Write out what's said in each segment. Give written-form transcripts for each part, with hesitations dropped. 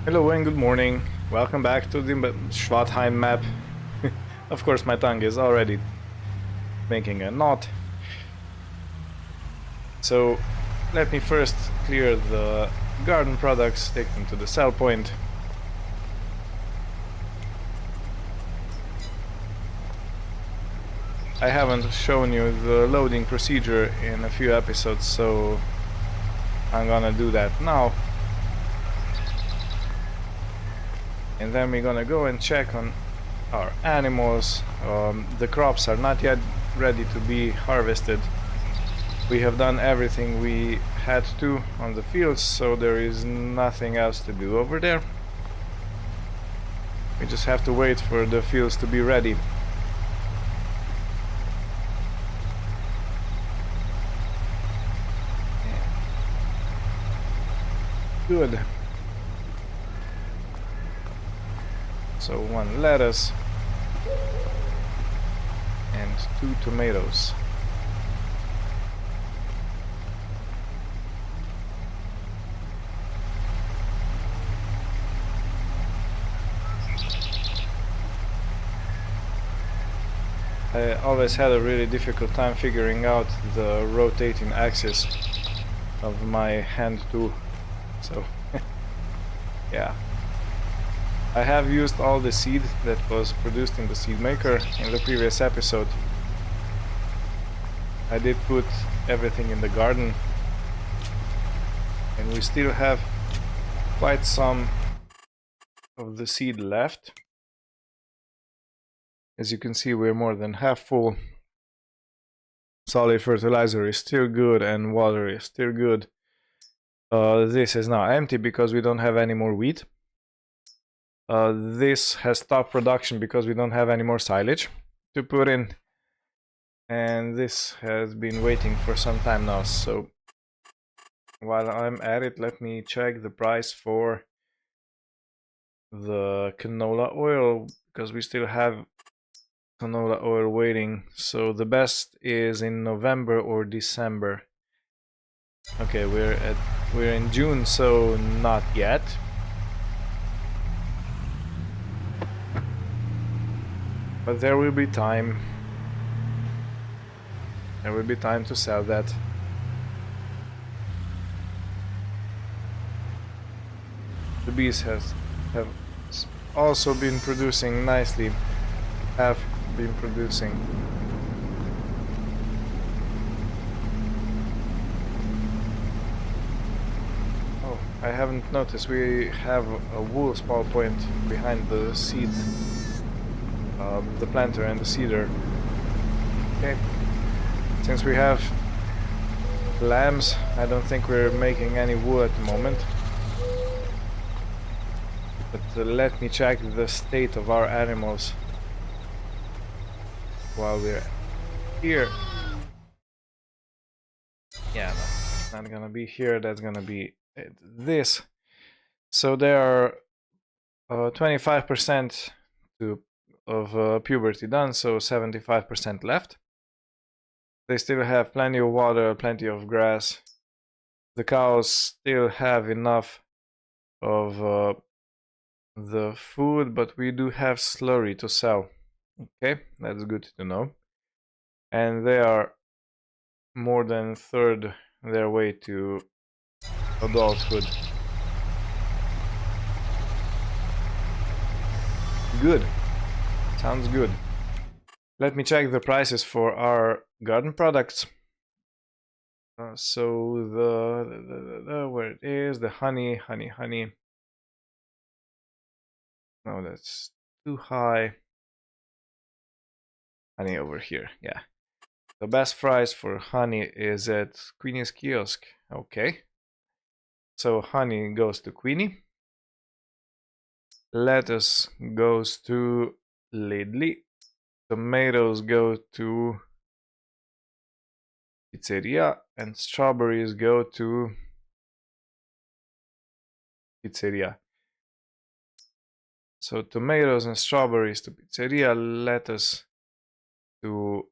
Hello and good morning. Welcome back to the Schwaadeheim map. Of course, my tongue is already making a knot. So let me first clear the garden products, take them to the sell point. I haven't shown you the loading procedure in a few episodes, so I'm gonna do that now. And then we're gonna go and check on our animals. The crops are not yet ready to be harvested. We have done everything we had to on the fields, so there is nothing else to do over there. We just have to wait for the fields to be ready. Good. So 1 lettuce and 2 tomatoes. I always had a really difficult time figuring out the rotating axis of my hand tool, so yeah. I have used all the seed that was produced in the seed maker in the previous episode. I did put everything in the garden, and we still have quite some of the seed left. As you can see, we're more than half full. Solid fertilizer is still good and water is still good. This is now empty because we don't have any more wheat. This has stopped production because we don't have any more silage to put in. And this has been waiting for some time now, so while I'm at it, let me check the price for the canola oil, because we still have canola oil waiting. So the best is in November or December. Okay, we're in June, so not yet. But there will be time. There will be time to sell that. The bees have also been producing nicely. Have been producing. Oh, I haven't noticed. We have a wool spawn point behind the seed, the planter and the seeder. Okay. Since we have lambs, I don't think we're making any wool at the moment. But let me check the state of our animals while we're here. Yeah, no, not gonna be here, that's gonna be this. So there are 25% of puberty done, so 75% left. They still have plenty of water, plenty of grass. The cows still have enough of the food, but we do have slurry to sell. Okay, that's good to know. And they are more than third their way to adulthood. Good. Sounds good. Let me check the prices for our garden products. So the where it is, the honey. No, that's too high. Honey over here, yeah. The best price for honey is at Queenie's kiosk. Okay. So honey goes to Queenie. Lettuce goes to Lidley. Tomatoes go to Pizzeria, and strawberries go to Pizzeria. So tomatoes and strawberries to Pizzeria, lettuce to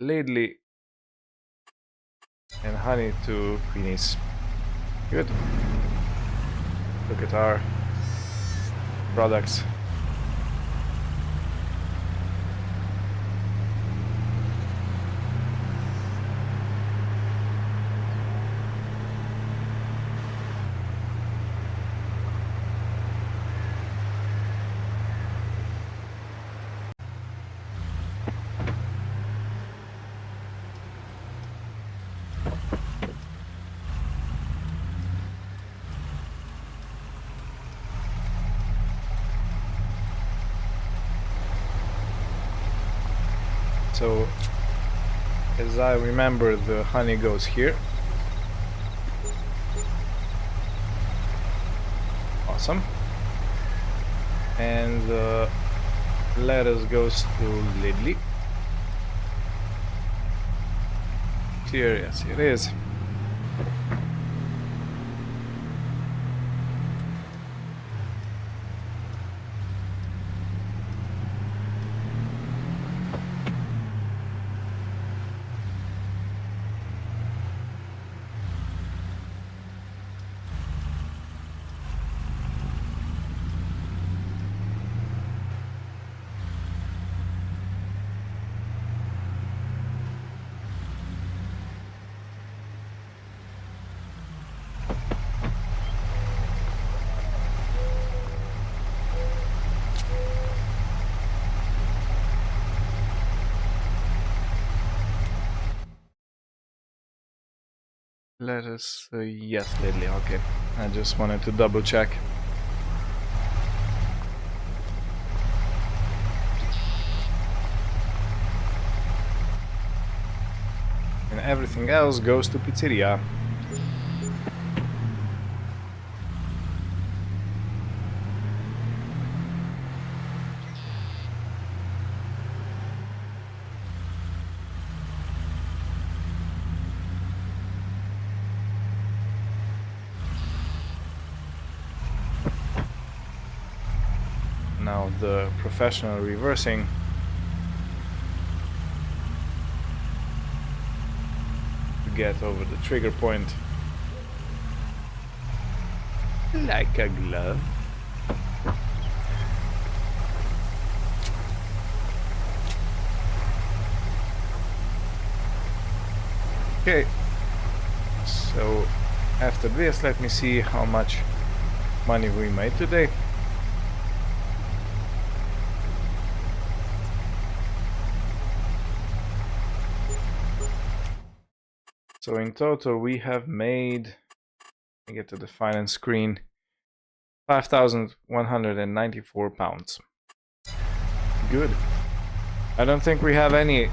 Lidley, and honey to Queenie's. Good. Look at our products. So, as I remember, the honey goes here. Awesome. And the lettuce goes to Lidley. Here, yes, it is. Lettuce, yes, Lidley, okay. I just wanted to double check. And everything else goes to pizzeria. Now the professional reversing. To get over the trigger point. Like a glove. Okay. So after this, let me see how much money we made today. So in total we have made, let me get to the finance screen, £5,194. Good. I don't think we have any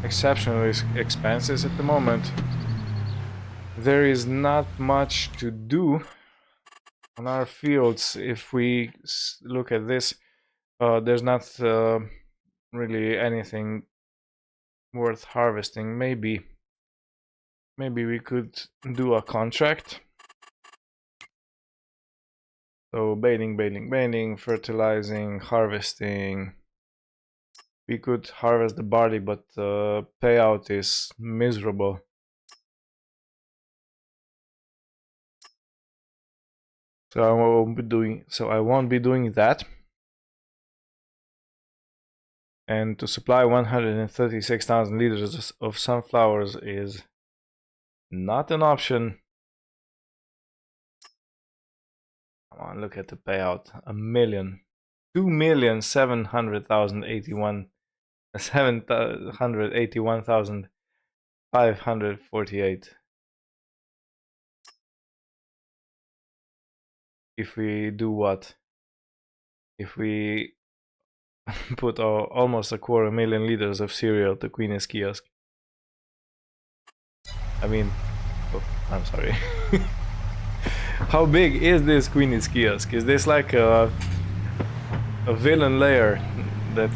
exceptional expenses at the moment. There is not much to do on our fields. If we look at this, there's not really anything worth harvesting. Maybe we could do a contract. So baling, fertilizing, harvesting. We could harvest the barley, but the payout is miserable. So I won't be doing that. And to supply 136,000 liters of sunflowers is not an option. Come on, look at the payout. 781,548. If we do what? If we put almost 250,000 liters of cereal to Queen's kiosk. I mean, oh, I'm sorry. How big is this Queen's kiosk? Is this like a villain layer that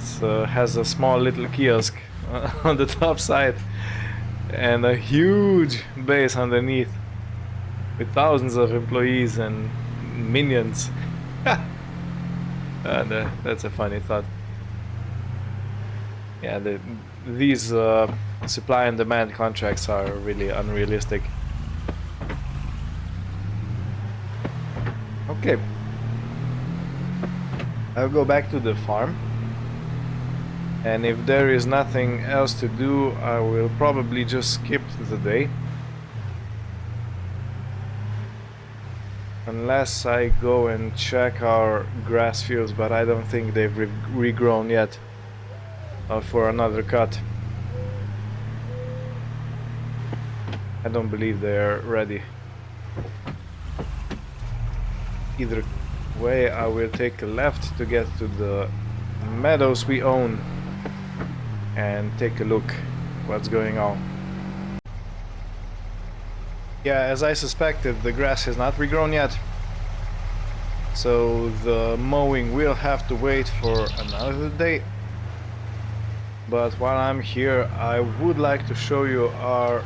has a small little kiosk on the top side and a huge base underneath with thousands of employees and minions? And that's a funny thought. Yeah, these supply and demand contracts are really unrealistic. Okay. I'll go back to the farm, and if there is nothing else to do, I will probably just skip the day. Unless I go and check our grass fields, but I don't think they've regrown yet for another cut. I don't believe they're ready. Either way, I will take a left to get to the meadows we own and take a look what's going on. Yeah, as I suspected, the grass has not regrown yet, so the mowing will have to wait for another day. But while I'm here, I would like to show you our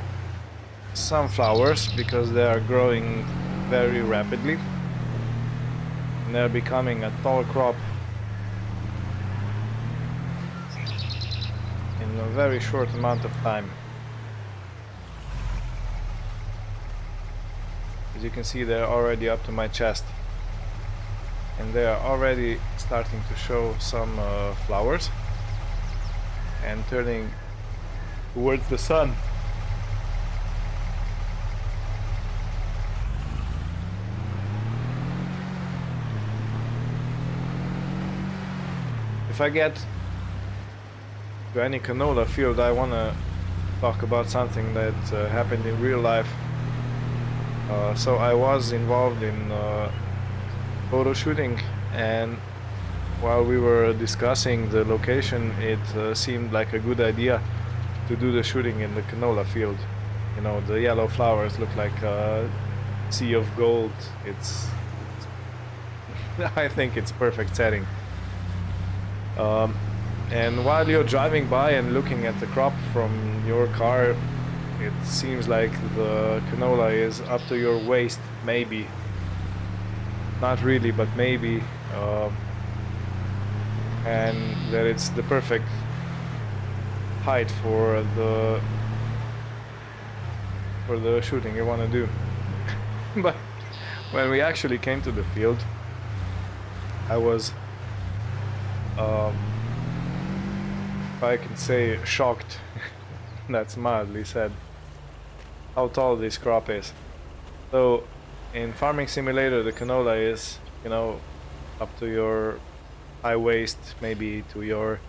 sunflowers, because they are growing very rapidly and they're becoming a tall crop in a very short amount of time. As you can see, they're already up to my chest, and they are already starting to show some flowers and turning towards the sun. If I get to any canola field, I want to talk about something that happened in real life. So I was involved in photo shooting, and while we were discussing the location, it seemed like a good idea to do the shooting in the canola field. You know, the yellow flowers look like a sea of gold. It's I think it's perfect setting. And while you're driving by and looking at the crop from your car, it seems like the canola is up to your waist, maybe. Not really, but maybe. And that it's the perfect height for the shooting you want to do. But when we actually came to the field, I was, if I can say, shocked. That's mildly said. How tall this crop is. So in Farming Simulator, the canola is, you know, up to your high waist, maybe to your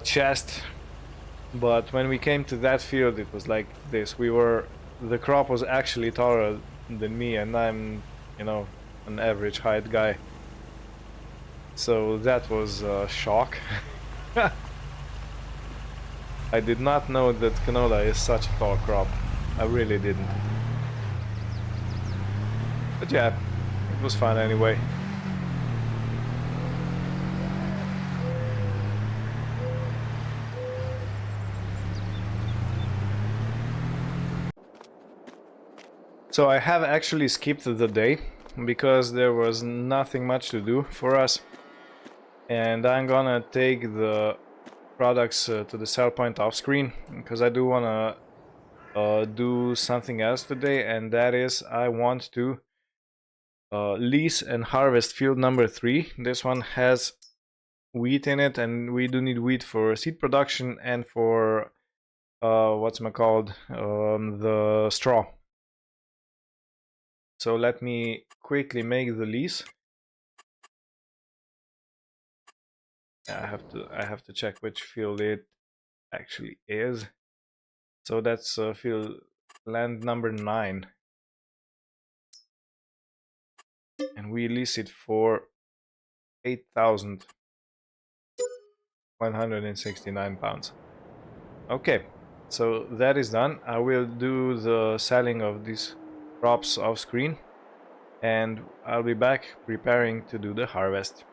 chest. But when we came to that field, it was like this. The crop was actually taller than me, and I'm, you know, an average height guy. So that was a shock. I did not know that canola is such a tall crop. I really didn't. But yeah, it was fun anyway. So I have actually skipped the day because there was nothing much to do for us. And I'm gonna take the products to the sell point off screen, because I do wanna do something else today, and that is I want to lease and harvest field number 3. This one has wheat in it, and we do need wheat for seed production and for the straw. So let me quickly make the lease. I have to check which field it actually is. So that's field land number 9, and we lease it for 8,169 pounds. Okay, so that is done. I will do the selling of these crops off screen, and I'll be back preparing to do the harvest.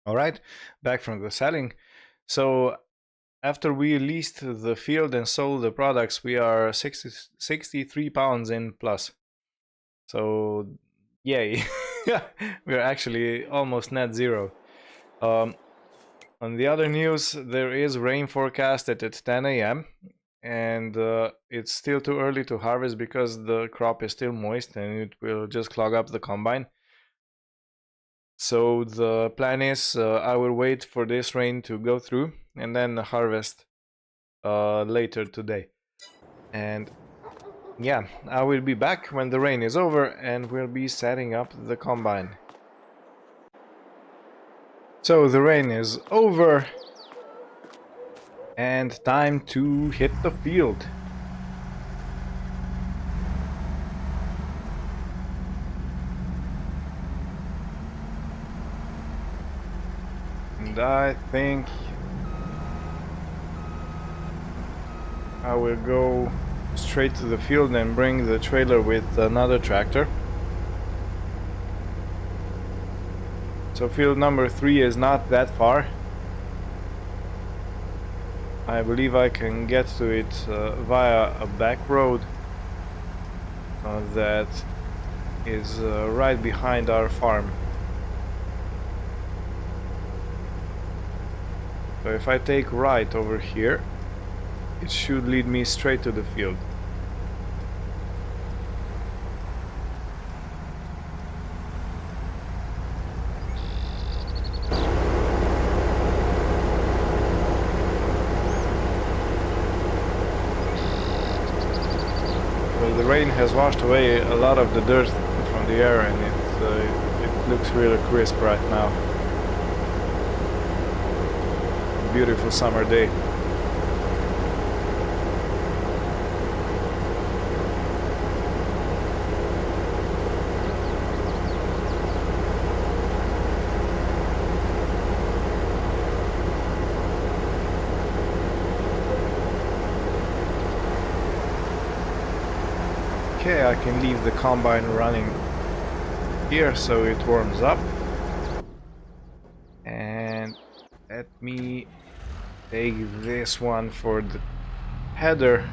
Alright, back from the selling. So after we leased the field and sold the products, we are 63 pounds in plus. So yay. We're actually almost net zero. On the other news, there is rain forecasted at 10 a.m. and it's still too early to harvest because the crop is still moist and it will just clog up the combine. So the plan is I will wait for this rain to go through and then harvest later today. And yeah, I will be back when the rain is over and we'll be setting up the combine. So the rain is over and time to hit the field. And I think I will go straight to the field and bring the trailer with another tractor. So field number 3 is not that far. I believe I can get to it via a back road that is right behind our farm. So if I take right over here, it should lead me straight to the field. The rain has washed away a lot of the dirt from the air and it looks really crisp right now. Beautiful summer day. Okay, I can leave the combine running here so it warms up. And let me take this one for the header.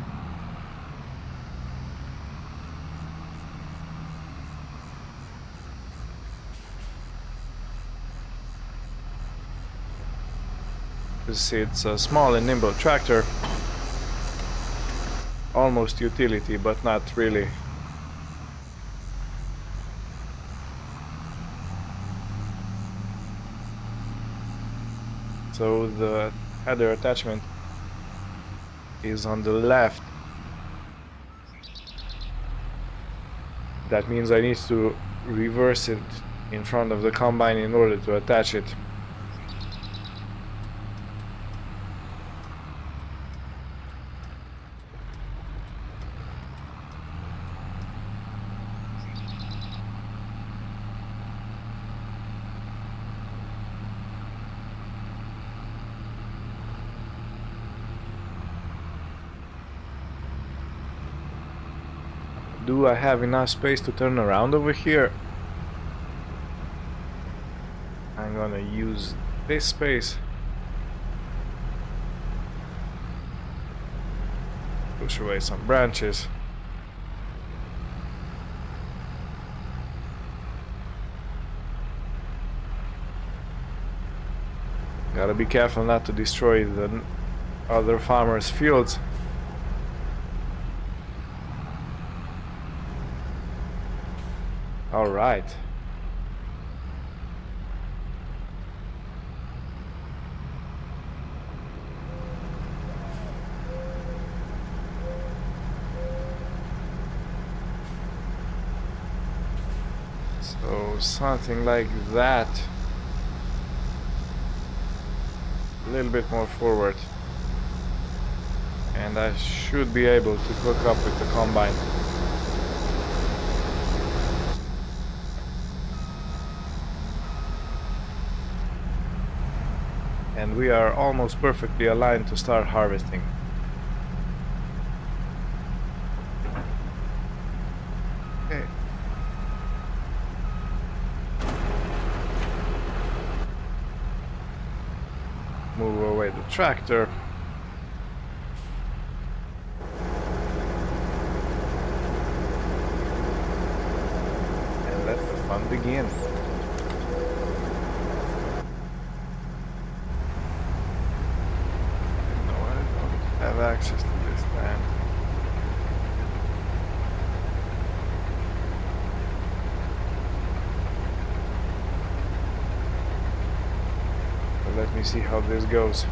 It's a small and nimble tractor. Almost utility, but not really. So the header attachment is on the left. That means I need to reverse it in front of the combine in order to attach it. Do I have enough space to turn around over here? I'm gonna use this space. Push away some branches. Gotta be careful not to destroy the other farmers' fields. All right. So something like that. A little bit more forward. And I should be able to hook up with the combine. And we are almost perfectly aligned to start harvesting. Okay. Move away the tractor. And let the fun begin. Have access to this land. me see how this goes.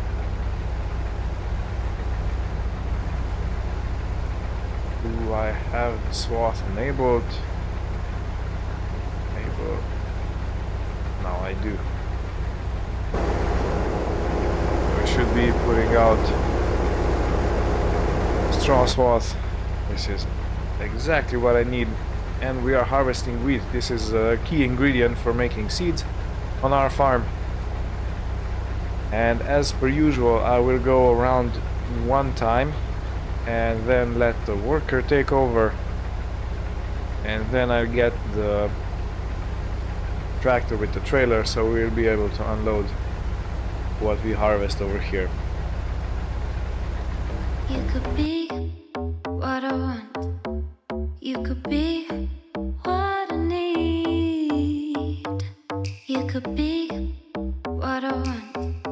Do I have the swath enabled? Enable. Now I do. We should be putting out straw swath. This is exactly what I need. And we are harvesting wheat. This is a key ingredient for making seeds on our farm. And as per usual, I will go around one time and then let the worker take over, and then I'll get the tractor with the trailer, so we'll be able to unload what we harvest over here. You could be what I want. You could be what I need. You could be what I want,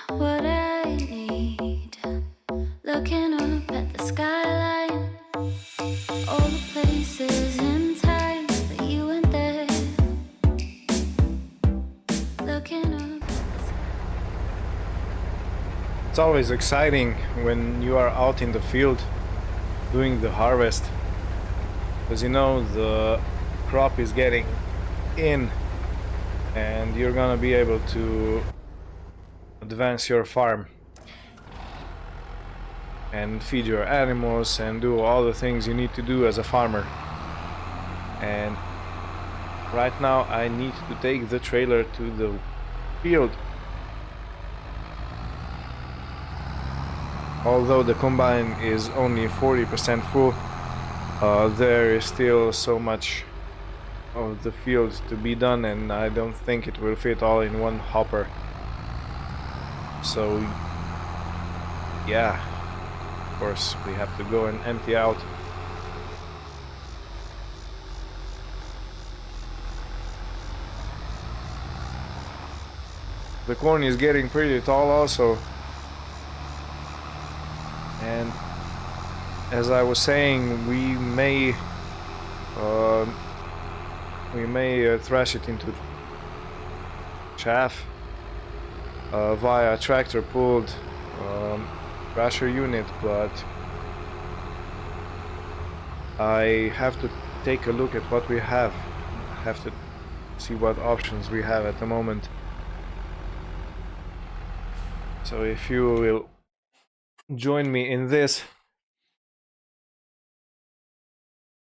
what I need. Looking up at the skyline, all the places and times that you went there. Looking up at the sky. It's always exciting when you are out in the field doing the harvest, because you know the crop is getting in and you're gonna be able to advance your farm and feed your animals and do all the things you need to do as a farmer. And right now I need to take the trailer to the field. Although the combine is only 40% full, there is still so much of the field to be done, and I don't think it will fit all in one hopper. So yeah, of course we have to go and empty out. The corn is getting pretty tall also, and as I was saying, we may thrash it into chaff via tractor pulled thrasher unit, but I have to take a look at what we have. I have to see what options we have at the moment. So if you will join me in this,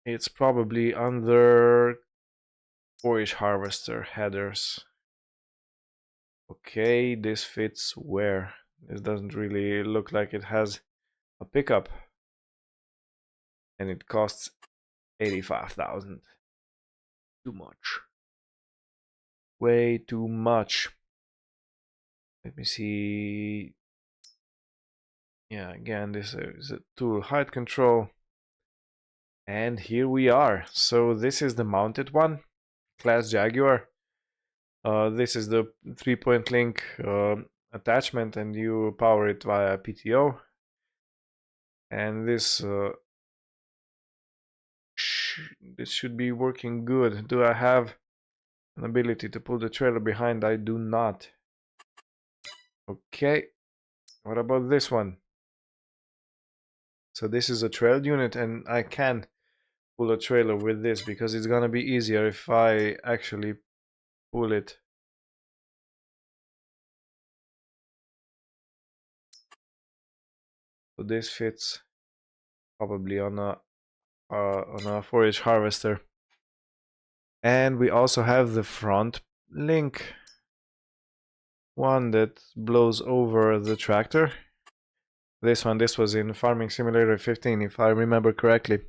it's probably under forage harvester headers. Okay, this fits where? This doesn't really look like it has a pickup, and it costs 85,000. Too much. Way too much. Let me see. Yeah, again, this is a tool height control. And here we are. So this is the mounted one, class Jaguar. This is the 3-point link attachment, and you power it via PTO. And this this should be working good. Do I have an ability to pull the trailer behind? I do not. Okay, what about this one? So this is a trail unit, and I can pull a trailer with this because it's gonna be easier if I actually pull it. So this fits probably on a forage harvester. And we also have the front link one that blows over the tractor. This was in Farming Simulator 15, if I remember correctly.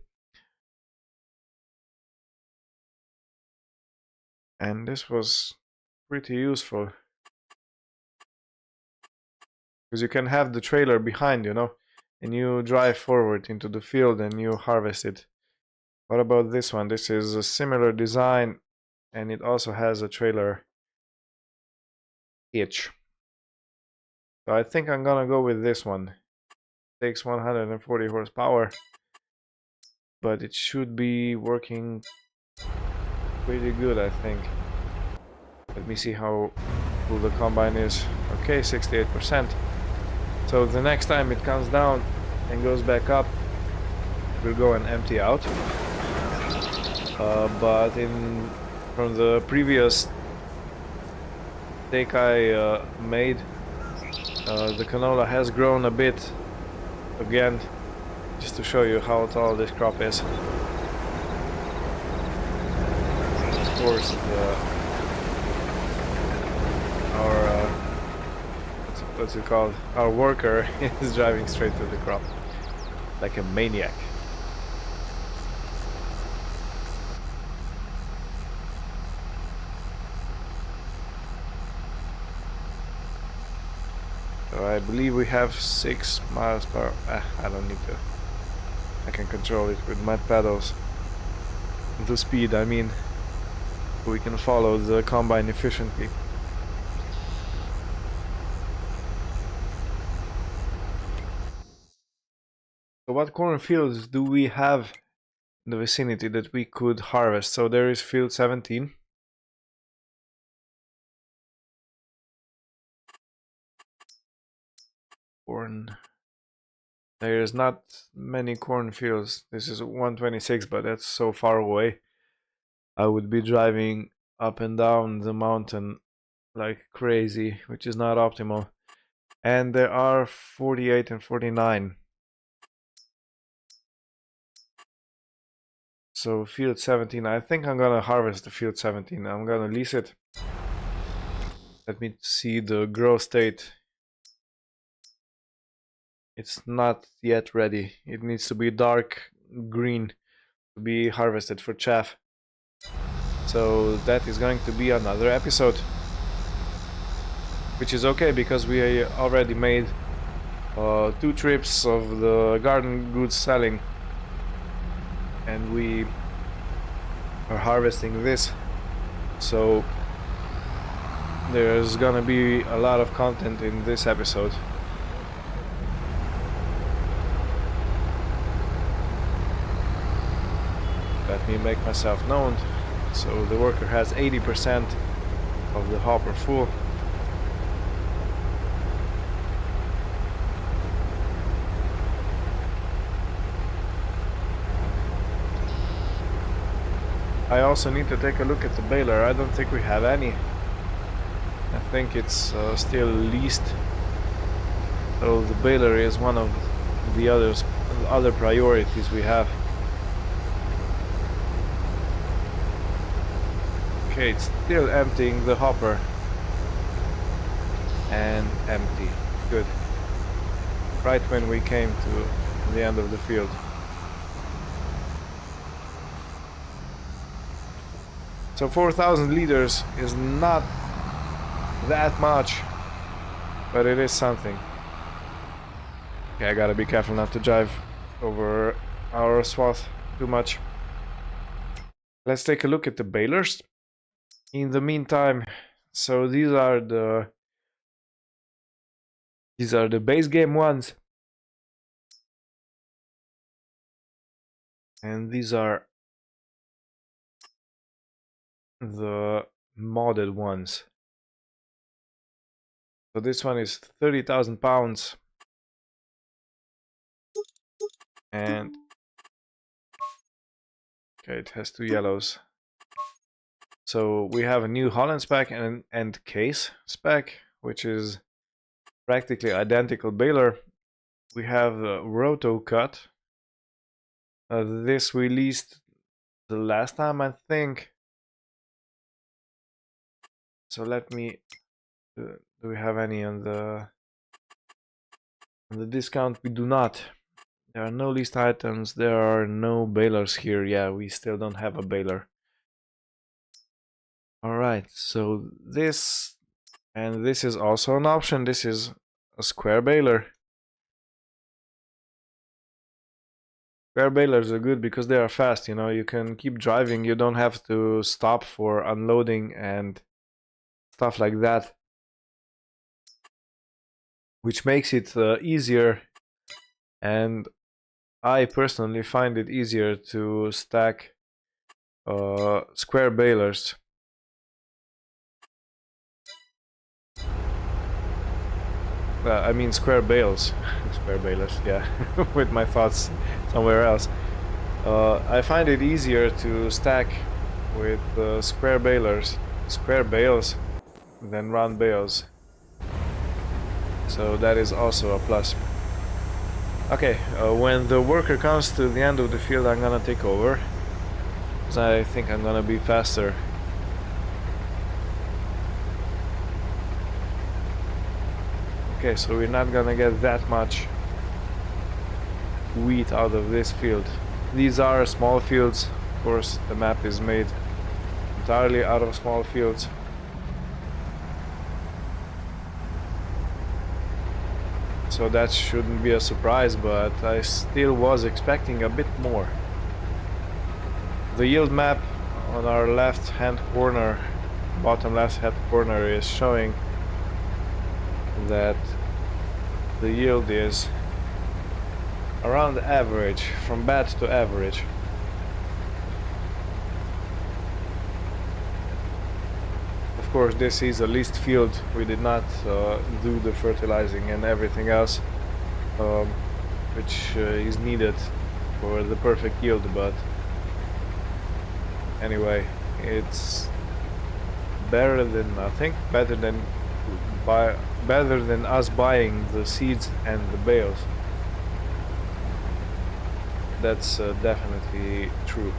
And this was pretty useful, because you can have the trailer behind, you know, and you drive forward into the field and you harvest it. What about this one? This is a similar design, and it also has a trailer hitch. So I think I'm gonna go with this one. It takes 140 horsepower, but it should be working pretty good, I think. Let me see how full the combine is. Okay, 68%. So the next time it comes down and goes back up, we'll go and empty out. But from the previous take I made, the canola has grown a bit again, just to show you how tall this crop is. Of course, our what's it called? Our worker is driving straight through the crop like a maniac. So I believe we have 6 miles per hour. I don't need to. I can control it with my pedals. The speed, I mean. We can follow the combine efficiently. So what cornfields do we have in the vicinity that we could harvest? So there is field 17. Corn. There's not many cornfields. This is 126, but that's so far away. I would be driving up and down the mountain like crazy, which is not optimal. And there are 48 and 49. So field 17, I think I'm gonna harvest the field 17. I'm gonna lease it. Let me see the grow state. It's not yet ready. It needs to be dark green to be harvested for chaff. So that is going to be another episode. Which is okay because we already made 2 trips of the garden goods selling. And we are harvesting this. So there's gonna be a lot of content in this episode. Let me make myself known. So the worker has 80% of the hopper full. I also need to take a look at the baler. I don't think we have any. I think it's still leased. So the baler is one of the other priorities we have. Okay, it's still emptying the hopper. And empty. Good. Right when we came to the end of the field. So 4,000 liters is not that much, but it is something. Okay, I gotta be careful not to drive over our swath too much. Let's take a look at the balers. In the meantime, so these are the base game ones, and these are the modded ones. So this one is 30,000 pounds, and okay, it has 2 yellows. So we have a New Holland spec and case spec, which is practically identical baler. We have the roto cut. This we leased the last time, I think. So let me. Do we have any on the discount? We do not. There are no leased items. There are no balers here. Yeah, we still don't have a baler. Alright, so this and this is also an option. This is a square baler. Square balers are good because they are fast, you know, you can keep driving, you don't have to stop for unloading and stuff like that. Which makes it easier, and I personally find it easier to stack square balers. I mean square bales. Square balers, yeah. With my thoughts somewhere else. I find it easier to stack with square bales than round bales. So that is also a plus. Okay, when the worker comes to the end of the field, I'm gonna take over, because I think I'm gonna be faster. Okay, so we're not gonna get that much wheat out of this field. These are small fields. Of course, the map is made entirely out of small fields. So that shouldn't be a surprise, but I still was expecting a bit more. The yield map on our left hand corner, bottom left hand corner, is showing that the yield is around average, from bad to average. Of course, this is a leased field. We did not do the fertilizing and everything else, which is needed for the perfect yield, but anyway, it's better than nothing, better than us buying the seeds and the bales. That's definitely true.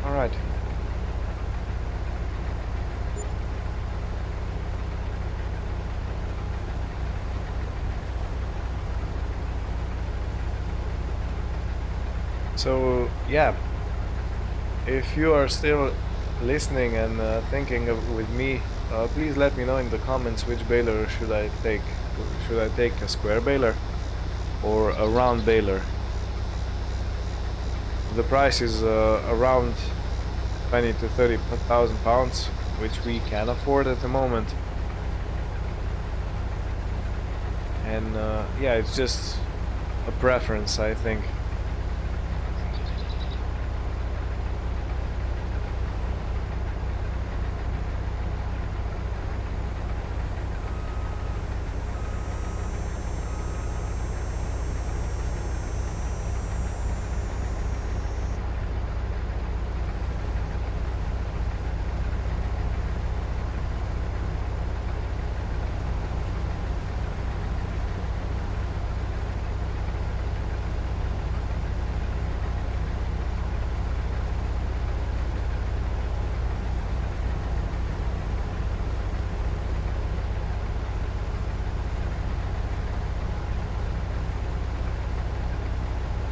Alright. So yeah, if you are still listening and thinking with me, please let me know in the comments which baler should I take. Should I take a square baler or a round baler? The price is around 20 to 30,000 pounds, which we can afford at the moment. And yeah, it's just a preference, I think.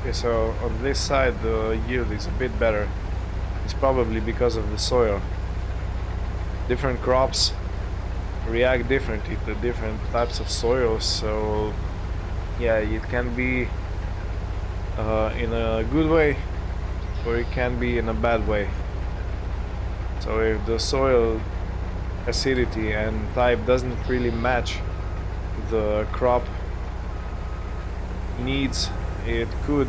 Okay, so on this side the yield is a bit better. It's probably because of the soil. Different crops react differently to different types of soils, so yeah, it can be in a good way or it can be in a bad way. So if the soil acidity and type doesn't really match the crop needs, it could,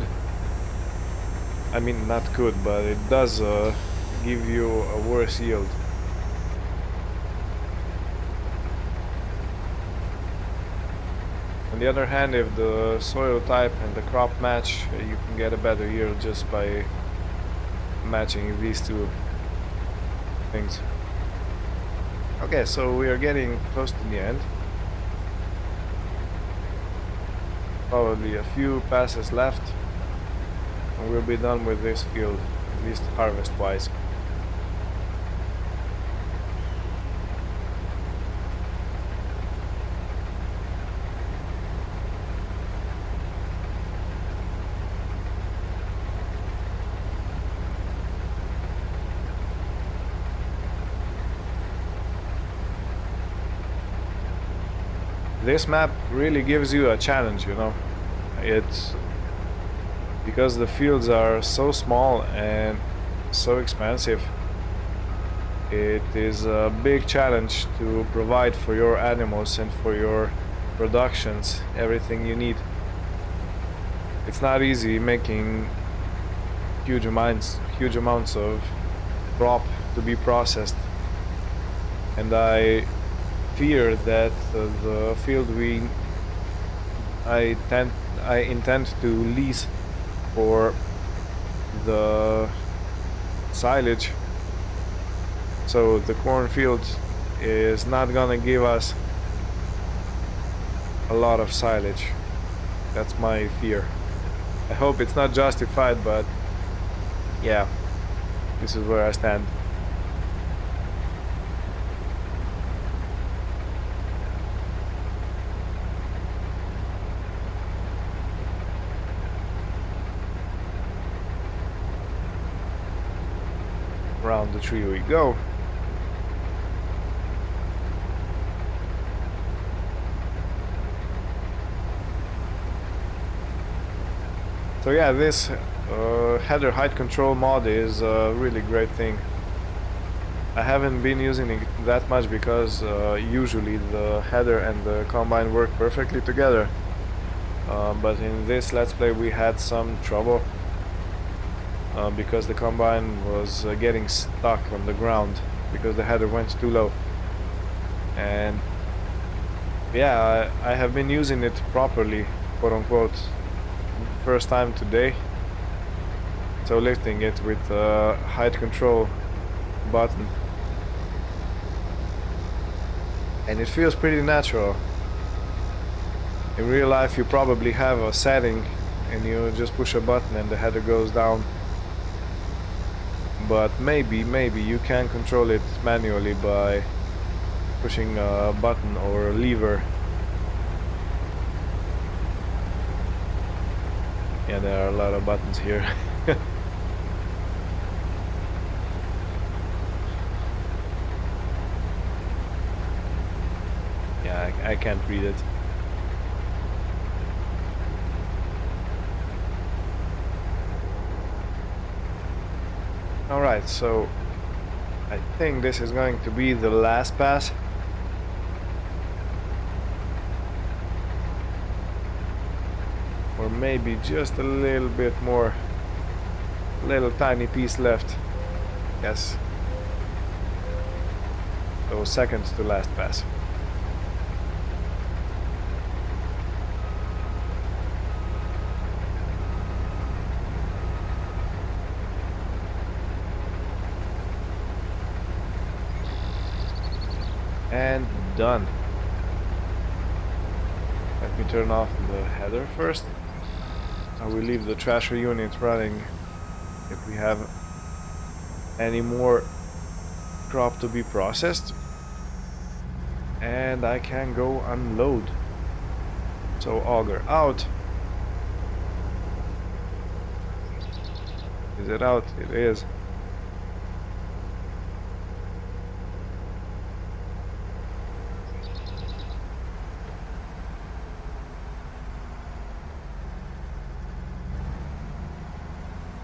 I mean not could, but it does give you a worse yield. On the other hand, if the soil type and the crop match, you can get a better yield just by matching these two things. Okay, so we are getting close to the end. Probably a few passes left and we'll be done with this field, at least harvest wise. This map really gives you a challenge, you know. It's because the fields are so small and so expensive. It is a big challenge to provide for your animals and for your productions everything you need. It's not easy making huge amounts of crop to be processed, and I fear that the field I intend to lease for the silage, so the cornfield is not gonna give us a lot of silage. That's my fear. I hope it's not justified, but yeah, this is where I stand. Around the tree we go. So yeah, this header height control mod is a really great thing. I haven't been using it that much because usually the header and the combine work perfectly together. But in this let's play we had some trouble because the combine was getting stuck on the ground because the header went too low. And yeah, I have been using it properly, quote unquote, first time today. So lifting it with the height control button, and it feels pretty natural. In real life you probably have a setting and you just push a button and the header goes down, but maybe you can control it manually by pushing a button or a lever. Yeah, there are a lot of buttons here. Yeah, I can't read it. Alright, so I think this is going to be the last pass. Or maybe just a little bit more, little tiny piece left. Yes. So second to last pass. And done. Let me turn off the header first. I will leave the trasher unit running if we have any more crop to be processed, and I can go unload. So auger out. Is it out? It is.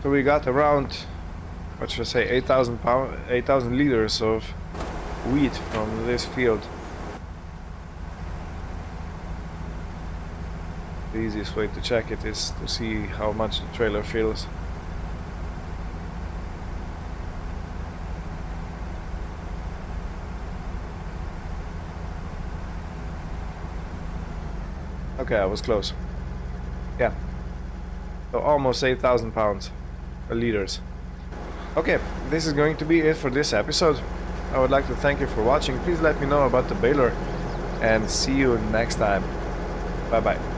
So we got around, what should I say, 8,000 liters of wheat from this field. The easiest way to check it is to see how much the trailer fills. Okay, I was close. Yeah. So almost 8,000 pounds. Liters. Okay, this is going to be it for this episode. I would like to thank you for watching. Please let me know about the baler and see you next time. Bye bye.